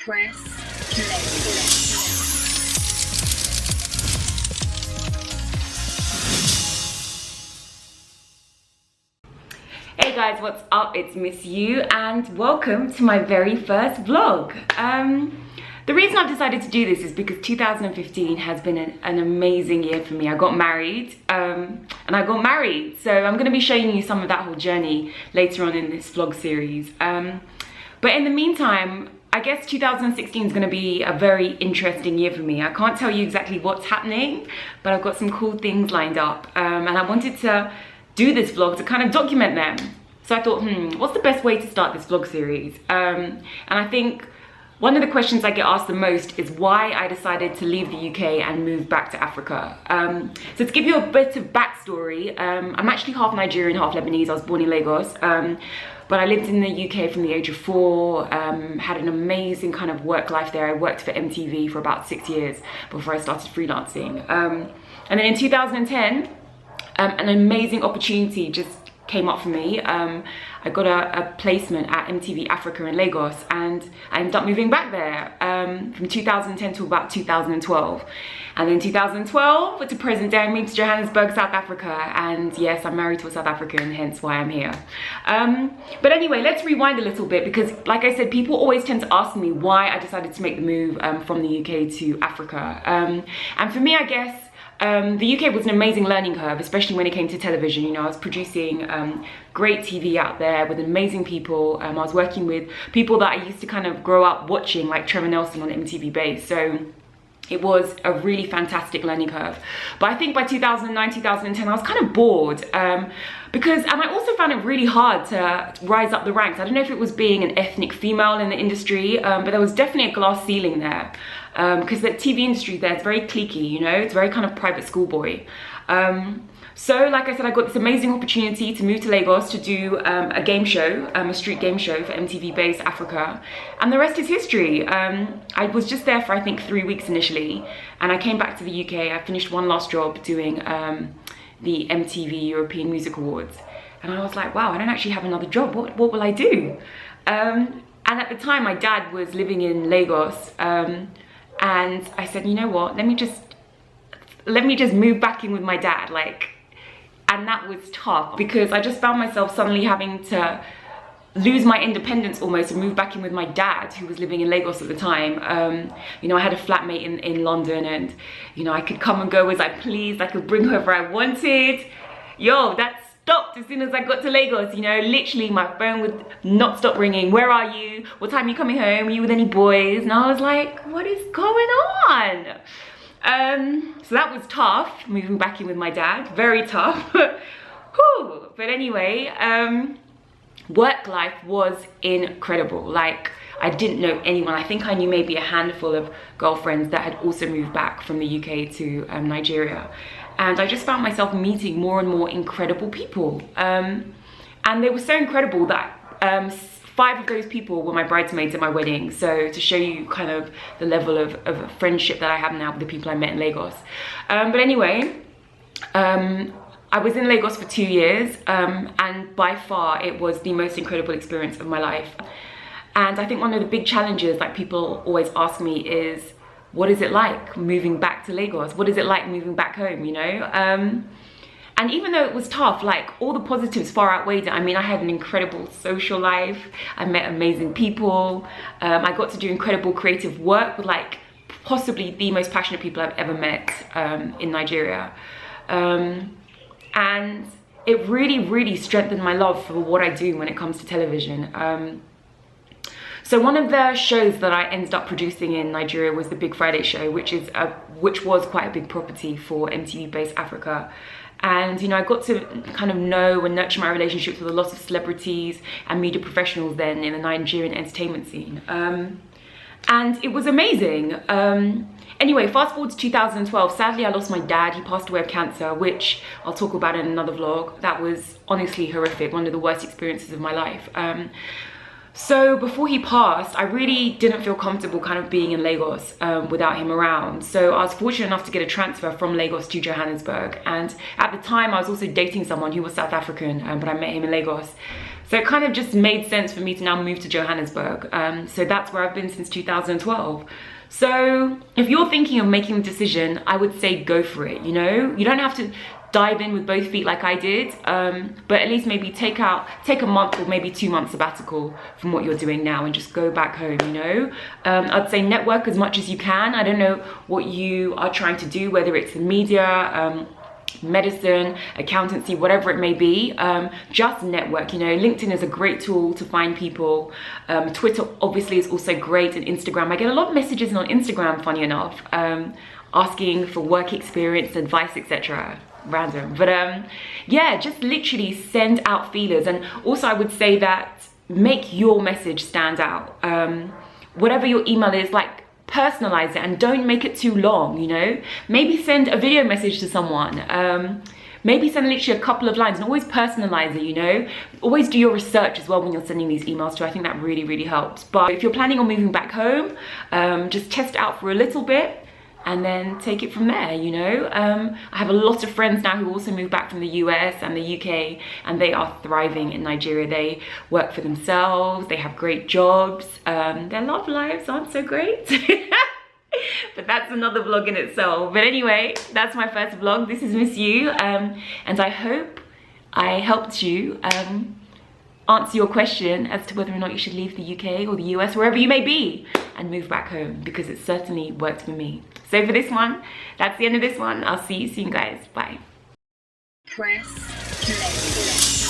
Press play. Hey guys, what's up? It's Miss You and welcome to my very first vlog. The reason I've decided to do this is because 2015 has been an amazing year for me. I got married so I'm going to be showing you some of that whole journey later on in this vlog series. But in the meantime, I guess 2016 is going to be a very interesting year for me. I can't tell you exactly what's happening, but I've got some cool things lined up, and I wanted to do this vlog to kind of document them. So I thought, what's the best way to start this vlog series? And I think one of the questions I get asked the most is why I decided to leave the UK and move back to Africa. So to give you a bit of backstory, I'm actually half Nigerian, half Lebanese. I was born in Lagos, but I lived in the UK from the age of 4, had an amazing kind of work life there. I worked for MTV for about 6 years before I started freelancing. And then in 2010, an amazing opportunity just came up for me. I got a placement at MTV Africa in Lagos, and I ended up moving back there from 2010 to about 2012. And then 2012 to present day, I moved to Johannesburg, South Africa, and yes, I'm married to a South African, hence why I'm here. But anyway, let's rewind a little bit, because like I said, people always tend to ask me why I decided to make the move from the UK to Africa. And for me, I guess, the UK was an amazing learning curve, especially when it came to television. You know, I was producing great TV out there with amazing people. I was working with people that I used to kind of grow up watching, like Trevor Nelson on MTV Base. So it was a really fantastic learning curve. But I think by 2009, 2010, I was kind of bored. And I also found it really hard to rise up the ranks. I don't know if it was being an ethnic female in the industry, but there was definitely a glass ceiling there. Because the TV industry there is very cliquey, you know, it's very kind of private schoolboy. So like I said, I got this amazing opportunity to move to Lagos to do a game show, a street game show for MTV Base Africa, and the rest is history. I was just there for I think 3 weeks initially, and I came back to the UK. I finished one last job doing the MTV European Music Awards, and I was like, wow, I don't actually have another job. What will I do? And at the time, my dad was living in Lagos. And I said, you know what, let me just move back in with my dad, and that was tough because I just found myself suddenly having to lose my independence almost and move back in with my dad, who was living in Lagos at the time. You know, I had a flatmate in London, and you know, I could come and go as I pleased. I could bring whoever I wanted. Yo, that stopped as soon as I got to Lagos. You know, literally my phone would not stop ringing. Where are you? What time are you coming home? Are you with any boys? And I was like, what is going on? So that was tough, moving back in with my dad. Very tough. Whew. But anyway, work life was incredible. Like, I didn't know anyone. I think I knew maybe a handful of girlfriends that had also moved back from the UK to Nigeria. And I just found myself meeting more and more incredible people. And they were so incredible that 5 of those people were my bridesmaids at my wedding. So to show you kind of the level of friendship that I have now with the people I met in Lagos. But anyway, I was in Lagos for 2 years, and by far it was the most incredible experience of my life. And I think one of the big challenges that people always ask me is, what is it like moving back to Lagos? What is it like moving back home, you know? And even though it was tough, like, all the positives far outweighed it. I mean, I had an incredible social life. I met amazing people. I got to do incredible creative work with like possibly the most passionate people I've ever met in Nigeria. And it really, really strengthened my love for what I do when it comes to television. So one of the shows that I ended up producing in Nigeria was the Big Friday show, which was quite a big property for MTV Base Africa. And you know, I got to kind of know and nurture my relationships with a lot of celebrities and media professionals then in the Nigerian entertainment scene. And it was amazing. Anyway, fast forward to 2012, sadly I lost my dad. He passed away of cancer, which I'll talk about in another vlog. That was honestly horrific, one of the worst experiences of my life. So before he passed, I really didn't feel comfortable kind of being in Lagos without him around. So I was fortunate enough to get a transfer from Lagos to Johannesburg. And at the time, I was also dating someone who was South African, but I met him in Lagos. So it kind of just made sense for me to now move to Johannesburg. So that's where I've been since 2012. So if you're thinking of making the decision, I would say go for it, you know? You don't have to dive in with both feet like I did, but at least maybe take a month or maybe 2 months sabbatical from what you're doing now and just go back home, you know? I'd say network as much as you can. I don't know what you are trying to do, whether it's the media, medicine, accountancy, whatever it may be. Just network, you know. LinkedIn is a great tool to find people. Twitter obviously is also great, and Instagram. I get a lot of messages on Instagram, funny enough, asking for work experience, advice, etc. Random, but yeah, just literally send out feelers. And also I would say that make your message stand out. Whatever your email is, like, personalize it and don't make it too long, you know. Maybe send a video message to someone, maybe send literally a couple of lines, and always personalize it, you know. Always do your research as well when you're sending these emails too. I think that really helps. But if you're planning on moving back home, just test it out for a little bit and then take it from there, you know. I have a lot of friends now who also moved back from the US and the UK, and they are thriving in Nigeria. They work for themselves, they have great jobs, their love lives aren't so great. But that's another vlog in itself. But anyway, that's my first vlog. This is Miss You, and I hope I helped you answer your question as to whether or not you should leave the UK or the US, wherever you may be, and move back home, because it certainly worked for me. So for this one, that's the end of this one. I'll see you soon, guys. Bye. Press play.